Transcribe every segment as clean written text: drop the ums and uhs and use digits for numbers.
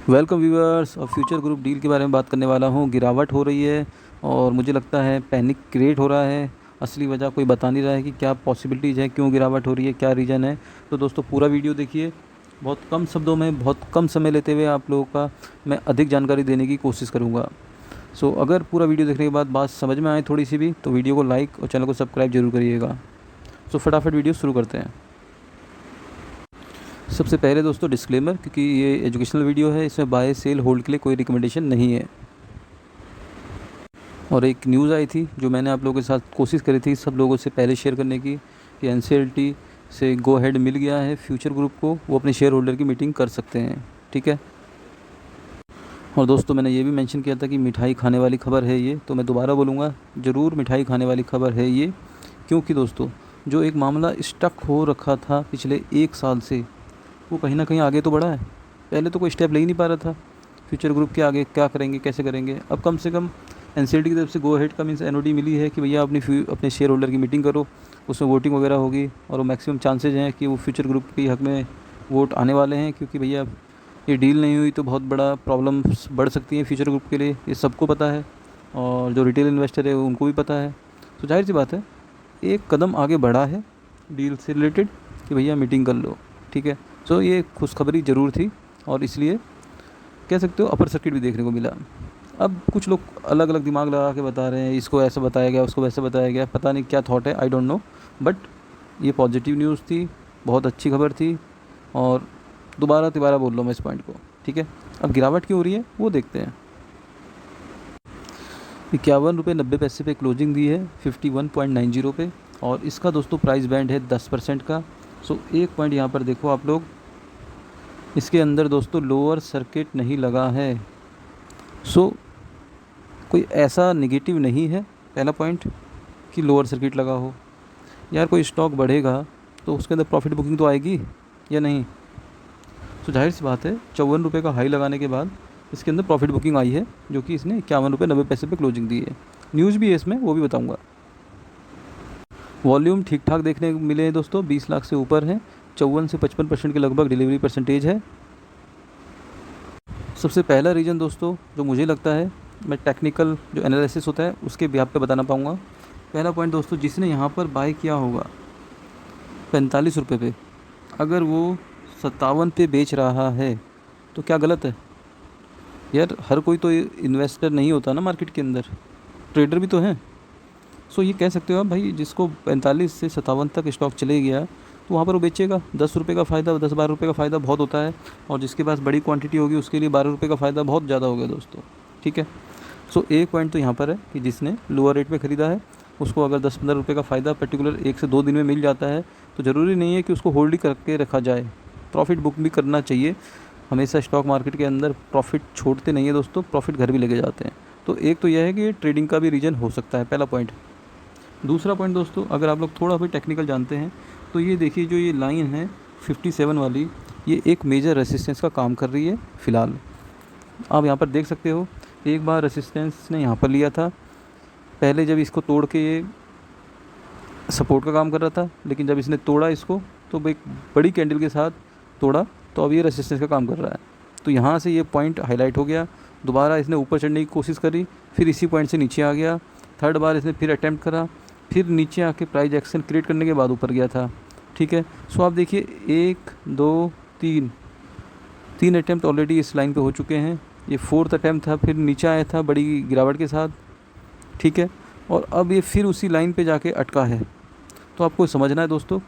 Welcome viewers. और future group deal के बारे में बात करने वाला हूँ। गिरावट हो रही है और मुझे लगता है पैनिक क्रिएट हो रहा है। असली वजह कोई बता नहीं रहा है कि क्या पॉसिबिलिटीज़ है, क्यों गिरावट हो रही है, क्या रीज़न है। तो दोस्तों पूरा वीडियो देखिए। बहुत कम शब्दों में, बहुत कम समय लेते हुए आप लोगों का मैं अधिक जानकारी देने की कोशिश करूँगा। अगर पूरा वीडियो देखने के बाद बात समझ में आए थोड़ी सी भी, तो वीडियो को लाइक और चैनल को सब्सक्राइब जरूर करिएगा। फटाफट वीडियो शुरू करते हैं। सबसे पहले दोस्तों डिस्क्लेमर, क्योंकि ये एजुकेशनल वीडियो है, इसमें बाय सेल होल्ड के लिए कोई रिकमेंडेशन नहीं है। और एक न्यूज़ आई थी जो मैंने आप लोगों के साथ कोशिश करी थी सब लोगों से पहले शेयर करने की, कि एनसीएलटी से गो हेड मिल गया है फ्यूचर ग्रुप को, वो अपने शेयर होल्डर की मीटिंग कर सकते हैं। ठीक है। और दोस्तों मैंने ये भी मेंशन किया था कि मिठाई खाने वाली खबर है ये, तो मैं दोबारा बोलूँगा, ज़रूर मिठाई खाने वाली खबर है ये। क्योंकि दोस्तों जो एक मामला स्टक हो रखा था पिछले 1 साल से, वो कहीं ना कहीं आगे तो बढ़ा है। पहले तो कोई स्टेप ले ही नहीं पा रहा था फ्यूचर ग्रुप के आगे, क्या करेंगे, कैसे करेंगे। अब कम से कम एनसीएलटी की तरफ से गो हेड का मीन्स एनओडी मिली है कि भैया अपने शेयर होल्डर की मीटिंग करो, उसमें वोटिंग वगैरह होगी। और वो मैक्सिमम चांसेज हैं कि वो फ्यूचर ग्रुप के हक में वोट आने वाले हैं, क्योंकि भैया ये डील नहीं हुई तो बहुत बड़ा प्रॉब्लम्स बढ़ सकती हैं फ्यूचर ग्रुप के लिए, ये सबको पता है। और जो रिटेल इन्वेस्टर है उनको भी पता है। तो जाहिर सी बात है, एक कदम आगे बढ़ा है डील से रिलेटेड कि भैया मीटिंग कर लो। ठीक है। ये खुशखबरी ज़रूर थी, और इसलिए कह सकते हो अपर सर्किट भी देखने को मिला। अब कुछ लोग अलग अलग दिमाग लगा के बता रहे हैं, इसको ऐसा बताया गया, उसको वैसे बताया गया, पता नहीं क्या थॉट है, आई डोंट नो। बट ये पॉजिटिव न्यूज़ थी, बहुत अच्छी खबर थी। और दोबारा तिबारा बोल लो मैं इस पॉइंट को। ठीक है। अब गिरावट क्यों हो रही है वो देखते हैं। 51 रुपये 90 पैसे पे क्लोजिंग दी है 51.90 पे। और इसका दोस्तों प्राइस बैंड है 10% का। एक पॉइंट यहाँ पर देखो आप लोग, इसके अंदर दोस्तों लोअर सर्किट नहीं लगा है। कोई ऐसा नेगेटिव नहीं है, पहला पॉइंट, कि लोअर सर्किट लगा हो। यार कोई स्टॉक बढ़ेगा तो उसके अंदर प्रॉफिट बुकिंग तो आएगी या नहीं। जाहिर सी बात है, 54 रुपये का हाई लगाने के बाद इसके अंदर प्रॉफिट बुकिंग आई है, जो कि इसने 51 रुपये 90 पैसे पे क्लोजिंग दी है। न्यूज़ भी है इसमें, वो भी बताऊँगा। वॉल्यूम ठीक ठाक देखने को मिले हैं दोस्तों, 20 लाख से ऊपर है। 54 से 55% के लगभग डिलीवरी परसेंटेज है। सबसे पहला रीज़न दोस्तों जो मुझे लगता है, मैं टेक्निकल जो एनालिसिस होता है उसके बिहाफ पे बताना पाऊँगा। पहला पॉइंट दोस्तों, जिसने यहाँ पर बाय किया होगा 45 रुपये पे, अगर वो 57 पे बेच रहा है तो क्या गलत है। यार हर कोई तो इन्वेस्टर नहीं होता ना मार्केट के अंदर, ट्रेडर भी तो हैं। ये कह सकते हो आप भाई, जिसको 45 से 57 तक स्टॉक चले गया तो वहाँ पर वो बेचेगा। 10 रुपये का फ़ायदा, 10-12 रुपये का फ़ायदा बहुत होता है। और जिसके पास बड़ी क्वांटिटी होगी उसके लिए 12 रुपये का फ़ायदा बहुत ज़्यादा हो गया दोस्तों। ठीक है। एक पॉइंट तो यहाँ पर है कि जिसने लोअर रेट में ख़रीदा है उसको अगर 10-15 रुपये का फ़ायदा पर्टिकुलर 1 से 2 दिन में मिल जाता है, तो ज़रूरी नहीं है कि उसको होल्ड ही करके रखा जाए, प्रॉफिट बुक भी करना चाहिए। हमेशा स्टॉक मार्केट के अंदर प्रॉफिट छोड़ते नहीं है दोस्तों, प्रॉफिट घर भी लेके जाते हैं। एक तो यह है कि ट्रेडिंग का भी रीज़न हो सकता है, पहला पॉइंट। दूसरा पॉइंट दोस्तों, अगर आप लोग थोड़ा भी टेक्निकल जानते हैं तो ये देखिए, जो ये लाइन है 57 वाली, ये एक मेजर रेसिस्टेंस का काम कर रही है फ़िलहाल। आप यहाँ पर देख सकते हो, एक बार रेसिस्टेंस ने यहाँ पर लिया था पहले, जब इसको तोड़ के ये सपोर्ट का काम कर रहा था। लेकिन जब इसने तोड़ा इसको, तो एक बड़ी कैंडल के साथ तोड़ा, तो अब ये रेसिस्टेंस का काम कर रहा है। तो यहाँ से ये पॉइंट हाईलाइट हो गया। दोबारा इसने ऊपर चढ़ने की कोशिश करी, फिर इसी पॉइंट से नीचे आ गया। थर्ड बार इसने फिर अटैम्प्ट करा, फिर नीचे आके प्राइस एक्शन क्रिएट करने के बाद ऊपर गया था। ठीक है। आप देखिए 1 2 3 अटैम्प्ट ऑलरेडी इस लाइन पे हो चुके हैं। ये 4th अटैम्प्ट था, फिर नीचे आया था बड़ी गिरावट के साथ। ठीक है। और अब ये फिर उसी लाइन पे जाके अटका है। तो आपको समझना है दोस्तों,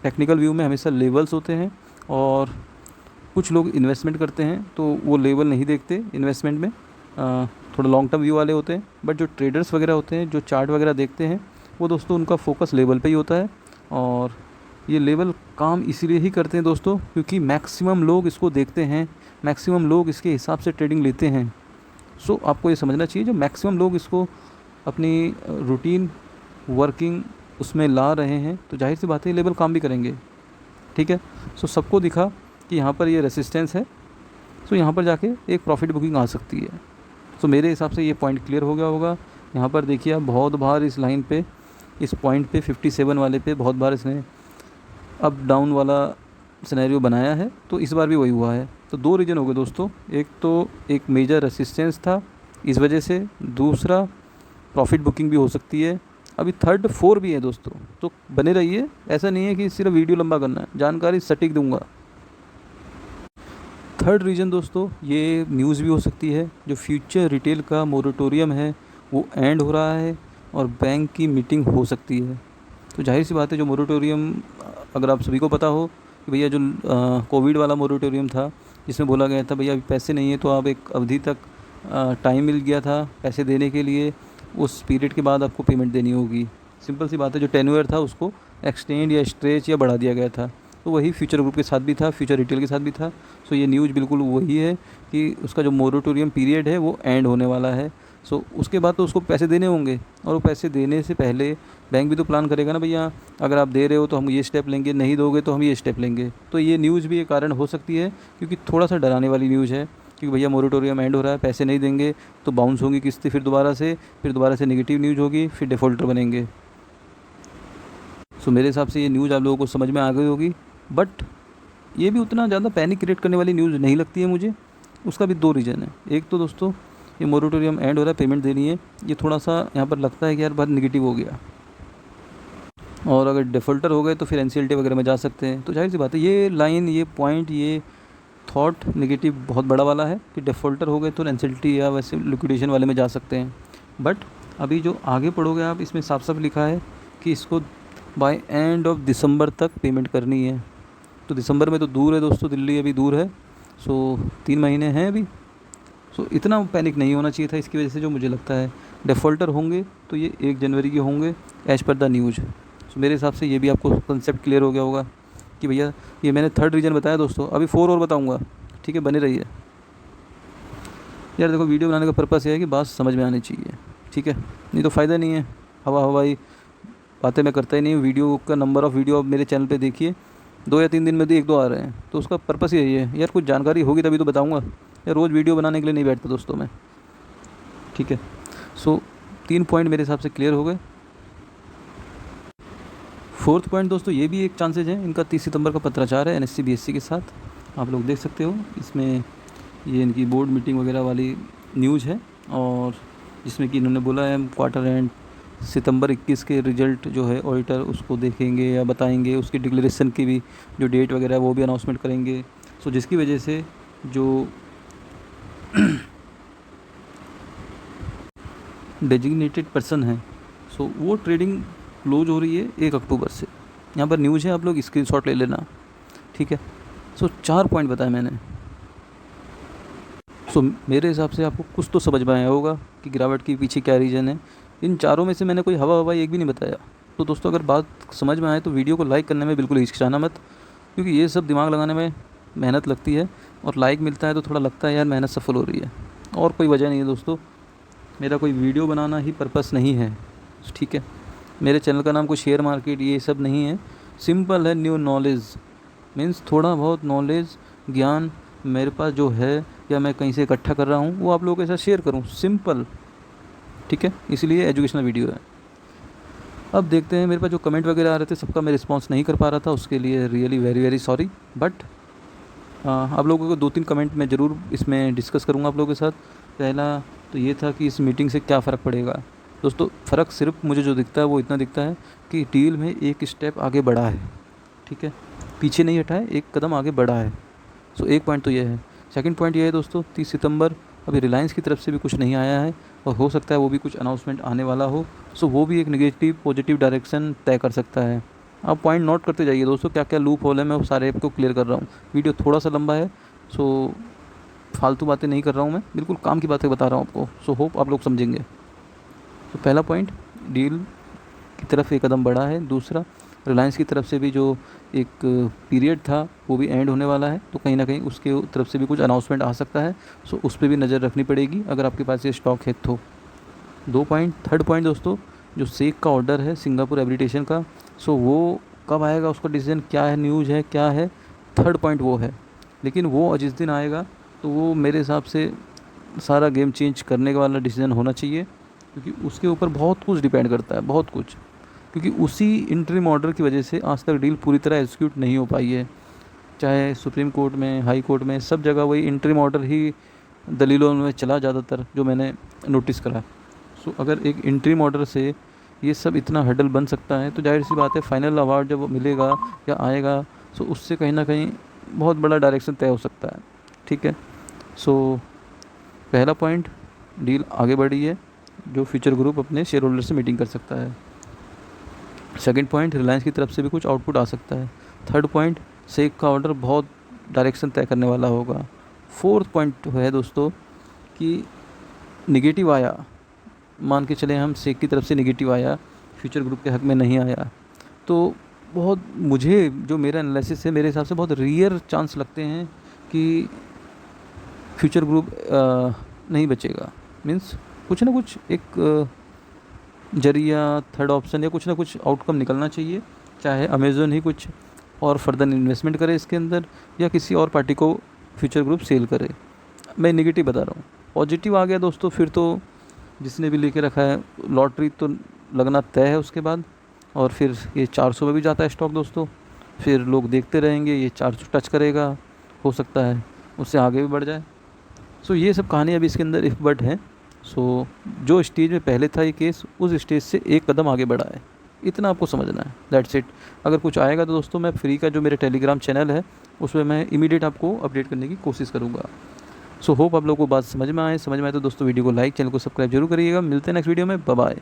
टेक्निकल व्यू में हमेशा लेवल्स होते हैं, और कुछ लोग इन्वेस्टमेंट करते हैं तो वो लेवल नहीं देखते इन्वेस्टमेंट में, थोड़ा लॉन्ग टर्म व्यू वाले होते हैं। बट जो ट्रेडर्स वगैरह होते हैं, जो चार्ट वगैरह देखते हैं, वो दोस्तों उनका फोकस लेवल पे ही होता है। और ये लेवल काम इसीलिए ही करते हैं दोस्तों, क्योंकि मैक्सिमम लोग इसको देखते हैं, मैक्सिमम लोग इसके हिसाब से ट्रेडिंग लेते हैं। आपको ये समझना चाहिए, जो मैक्सिमम लोग इसको अपनी रूटीन वर्किंग उसमें ला रहे हैं, तो जाहिर सी बात है लेवल काम भी करेंगे। ठीक है। सबको दिखा कि यहाँ पर ये रेसिस्टेंस है, यहाँ पर जाके एक प्रॉफिट बुकिंग आ सकती है। मेरे हिसाब से ये पॉइंट क्लियर हो गया होगा। यहाँ पर देखिए आप, बहुत बार इस लाइन पे, इस पॉइंट पे 57 वाले पे बहुत बार इसने अप डाउन वाला सिनेरियो बनाया है, तो इस बार भी वही हुआ है। तो दो रीज़न हो गए दोस्तों, एक तो एक मेजर रेसिस्टेंस था इस वजह से, दूसरा प्रॉफिट बुकिंग भी हो सकती है, अभी थर्ड फोर भी है दोस्तों। तो बने रहिए, ऐसा नहीं है कि सिर्फ वीडियो लंबा करना है, जानकारी सटीक दूंगा। थर्ड रीज़न दोस्तों, ये न्यूज़ भी हो सकती है, जो फ्यूचर रिटेल का मोरेटोरियम है वो एंड हो रहा है और बैंक की मीटिंग हो सकती है। तो जाहिर सी बात है, जो मोरेटोरियम अगर आप सभी को पता हो कि भैया जो कोविड वाला मोरेटोरियम था, जिसमें बोला गया था भैया अभी पैसे नहीं है, तो आप एक अवधि तक टाइम मिल गया था पैसे देने के लिए, उस पीरियड के बाद आपको पेमेंट देनी होगी। सिंपल सी बात है, जो टेन्योर था उसको एक्सटेंड या स्ट्रेच या बढ़ा दिया गया था। तो वही फ्यूचर ग्रुप के साथ भी था, फ्यूचर रिटेल के साथ भी था। सो ये न्यूज़ बिल्कुल वही है कि उसका जो मोरेटोरियम पीरियड है वो एंड होने वाला है। सो उसके बाद तो उसको पैसे देने होंगे, और वो पैसे देने से पहले बैंक भी तो प्लान करेगा ना, भैया अगर आप दे रहे हो तो हम ये स्टेप लेंगे, नहीं दोगे तो हम ये स्टेप लेंगे। तो ये न्यूज़ भी एक कारण हो सकती है, क्योंकि थोड़ा सा डराने वाली न्यूज़ है, क्योंकि भैया मोरेटोरियम एंड हो रहा है, पैसे नहीं देंगे तो बाउंस होंगी किस्तें, फिर दोबारा से नेगेटिव न्यूज़ होगी, फिर डिफ़ॉल्टर बनेंगे। सो मेरे हिसाब से ये न्यूज़ आप लोगों को समझ में आ गई होगी, बट ये भी उतना ज़्यादा पैनिक क्रिएट करने वाली न्यूज़ नहीं लगती है मुझे। उसका भी दो रीज़न है, एक तो दोस्तों ये मोरेटोरियम एंड हो रहा है, पेमेंट देनी है, ये थोड़ा सा यहाँ पर लगता है कि यार बहुत नेगेटिव हो गया, और अगर डिफ़ॉल्टर हो गए तो फिर एनसीएलटी वगैरह में जा सकते हैं। तो जाहिर सी बात है, ये लाइन, ये पॉइंट, ये थॉट नेगेटिव बहुत बड़ा वाला है कि डिफ़ॉल्टर हो गए तो एनसीएलटी या वैसे लिक्विडेशन वाले में जा सकते हैं। बट अभी जो आगे पढ़ोगे आप, इसमें साफ साफ लिखा है कि इसको बाय एंड ऑफ दिसंबर तक पेमेंट करनी है। तो दिसंबर में तो दूर है दोस्तों, दिल्ली अभी दूर है। सो 3 महीने हैं अभी। सो इतना पैनिक नहीं होना चाहिए था इसकी वजह से, जो मुझे लगता है डिफ़ॉल्टर होंगे तो ये 1 जनवरी के होंगे एज़ पर द न्यूज़। सो मेरे हिसाब से ये भी आपको कंसेप्ट क्लियर हो गया होगा कि भैया, ये मैंने थर्ड रीज़न बताया दोस्तों, अभी 4 और बताऊँगा, ठीक है, बने रहिए। यार देखो, वीडियो बनाने का पर्पस ये है कि बात समझ में आनी चाहिए, ठीक है, नहीं तो फ़ायदा नहीं है, हवाई बातें मैं करता ही नहीं हूँ। वीडियो का नंबर ऑफ़ वीडियो आप मेरे चैनल पे देखिए, 2 या 3 दिन में तो 1-2 आ रहे हैं, तो उसका पर्पस यही है यार, कुछ जानकारी होगी तभी तो बताऊँगा यार, रोज़ वीडियो बनाने के लिए नहीं बैठता दोस्तों मैं, ठीक है। सो 3 पॉइंट मेरे हिसाब से क्लियर हो गए। फोर्थ पॉइंट दोस्तों, ये भी एक चांसेज है, इनका 30 सितंबर का पत्राचार है एनएससी बीएससी के साथ, आप लोग देख सकते हो इसमें, ये इनकी बोर्ड मीटिंग वगैरह वाली न्यूज़ है, और जिसमें कि इन्होंने बोला है क्वार्टर एंड सितंबर 21 के रिजल्ट जो है ऑडिटर उसको देखेंगे या बताएंगे, उसकी डिक्लेरेशन की भी जो डेट वगैरह है वो भी अनाउंसमेंट करेंगे। सो जिसकी वजह से जो डेजिग्नेटेड पर्सन है, सो वो ट्रेडिंग क्लोज हो रही है 1 अक्टूबर से। यहाँ पर न्यूज़ है, आप लोग स्क्रीनशॉट ले लेना, ठीक है। सो 4 पॉइंट बताए मैंने। सो मेरे हिसाब से आपको कुछ तो समझ में आया होगा कि गिरावट के पीछे क्या रीज़न है। इन चारों में से मैंने कोई हवा एक भी नहीं बताया। तो दोस्तों, अगर बात समझ में आए तो वीडियो को लाइक करने में बिल्कुल हिचकिचाना मत, क्योंकि ये सब दिमाग लगाने में मेहनत लगती है, और लाइक मिलता है तो थोड़ा लगता है यार मेहनत सफल हो रही है, और कोई वजह नहीं है दोस्तों। मेरा कोई वीडियो बनाना ही पर्पस नहीं है, ठीक है। मेरे चैनल का नाम कोई शेयर मार्केट ये सब नहीं है, सिंपल है, न्यू नॉलेज मीन्स थोड़ा बहुत नॉलेज, ज्ञान मेरे पास जो है या मैं कहीं से इकट्ठा कर रहा हूँ वो आप लोगों के साथ शेयर करूँ, सिंपल, ठीक है, इसलिए एजुकेशनल वीडियो है। अब देखते हैं, मेरे पास जो कमेंट वगैरह आ रहे थे सबका मैं रिस्पांस नहीं कर पा रहा था, उसके लिए really very very sorry. But आप लोगों को 2-3 कमेंट मैं ज़रूर इसमें डिस्कस करूँगा आप लोगों के साथ। पहला तो ये था कि इस मीटिंग से क्या फ़र्क पड़ेगा। दोस्तों, फ़र्क सिर्फ मुझे जो दिखता है वो इतना दिखता है कि डील में एक स्टेप आगे बढ़ा है, ठीक है, पीछे नहीं हटा है, एक कदम आगे बढ़ा है। सो एक पॉइंट तो ये है। सेकंड पॉइंट ये है दोस्तों, 30 सितंबर अभी रिलायंस की तरफ से भी कुछ नहीं आया है, और हो सकता है वो भी कुछ अनाउंसमेंट आने वाला हो। सो वो भी एक नेगेटिव पॉजिटिव डायरेक्शन तय कर सकता है। आप पॉइंट नोट करते जाइए दोस्तों, क्या क्या लूप होल है, मैं वो सारे आपको क्लियर कर रहा हूँ। वीडियो थोड़ा सा लंबा है, सो फालतू बातें नहीं कर रहा हूँ मैं, बिल्कुल काम की बातें बता रहा हूँ आपको। सो होप आप लोग समझेंगे। तो पहला पॉइंट, डील की तरफ एक कदम बढ़ा है। दूसरा, रिलायंस की तरफ से भी जो एक पीरियड था वो भी एंड होने वाला है, तो कहीं ना कहीं उसके तरफ से भी कुछ अनाउंसमेंट आ सकता है। सो उस पर भी नज़र रखनी पड़ेगी अगर आपके पास ये स्टॉक है तो। 2 पॉइंट। थर्ड पॉइंट दोस्तों, जो सेक का ऑर्डर है सिंगापुर एब्रिटेशन का, सो वो कब आएगा, उसका डिसीजन क्या है, न्यूज़ है क्या है, थर्ड पॉइंट वो है। लेकिन वो जिस दिन आएगा तो वो मेरे हिसाब से सारा गेम चेंज करने वाला डिसीजन होना चाहिए, क्योंकि उसके ऊपर बहुत कुछ डिपेंड करता है, बहुत कुछ, क्योंकि उसी इंटरिम ऑर्डर की वजह से आज तक डील पूरी तरह एग्जीक्यूट नहीं हो पाई है। चाहे सुप्रीम कोर्ट में, हाई कोर्ट में, सब जगह वही इंटरिम ऑर्डर ही दलीलों में चला ज़्यादातर, जो मैंने नोटिस करा। सो अगर एक इंटरिम ऑर्डर से ये सब इतना हर्डल बन सकता है, तो जाहिर सी बात है फाइनल अवार्ड जब मिलेगा या आएगा, सो उससे कहीं ना कहीं बहुत बड़ा डायरेक्शन तय हो सकता है। ठीक है। सो पहला पॉइंट, डील आगे बढ़ी है, जो फ्यूचर ग्रुप अपने शेयर होल्डर से मीटिंग कर सकता है। सेकंड पॉइंट, रिलायंस की तरफ से भी कुछ आउटपुट आ सकता है। थर्ड पॉइंट, सेक का ऑर्डर बहुत डायरेक्शन तय करने वाला होगा। फोर्थ पॉइंट है दोस्तों कि निगेटिव आया, मान के चले हम सेक की तरफ से निगेटिव आया, फ्यूचर ग्रुप के हक में नहीं आया, तो बहुत, मुझे जो मेरा एनालिसिस है, मेरे हिसाब से बहुत रेयर चांस लगते हैं कि फ्यूचर ग्रुप नहीं बचेगा। मीन्स कुछ ना कुछ एक जरिया, थर्ड ऑप्शन या कुछ ना कुछ आउटकम निकलना चाहिए, चाहे अमेज़न ही कुछ और फर्दर इन्वेस्टमेंट करे इसके अंदर, या किसी और पार्टी को फ्यूचर ग्रुप सेल करे। मैं नेगेटिव बता रहा हूँ। पॉजिटिव आ गया दोस्तों, फिर तो जिसने भी लेके रखा है, लॉटरी तो लगना तय है उसके बाद, और फिर ये 400 में भी जाता है स्टॉक दोस्तों। फिर लोग देखते रहेंगे, ये 400 टच करेगा, हो सकता है उससे आगे भी बढ़ जाए। सो ये सब कहानी अभी इसके अंदर इफ बट है। सो जो स्टेज में पहले था ये केस, उस स्टेज से एक कदम आगे बढ़ा है, इतना आपको समझना है। That's it. अगर कुछ आएगा तो दोस्तों मैं फ्री का जो मेरे टेलीग्राम चैनल है उसमें मैं इमीडिएट आपको अपडेट करने की कोशिश करूँगा। सो होप आप लोगों को बात समझ में आए तो दोस्तों वीडियो को लाइक, चैनल को सब्सक्राइब जरूर करिएगा। मिलते हैं नेक्स्ट वीडियो में। Bye bye.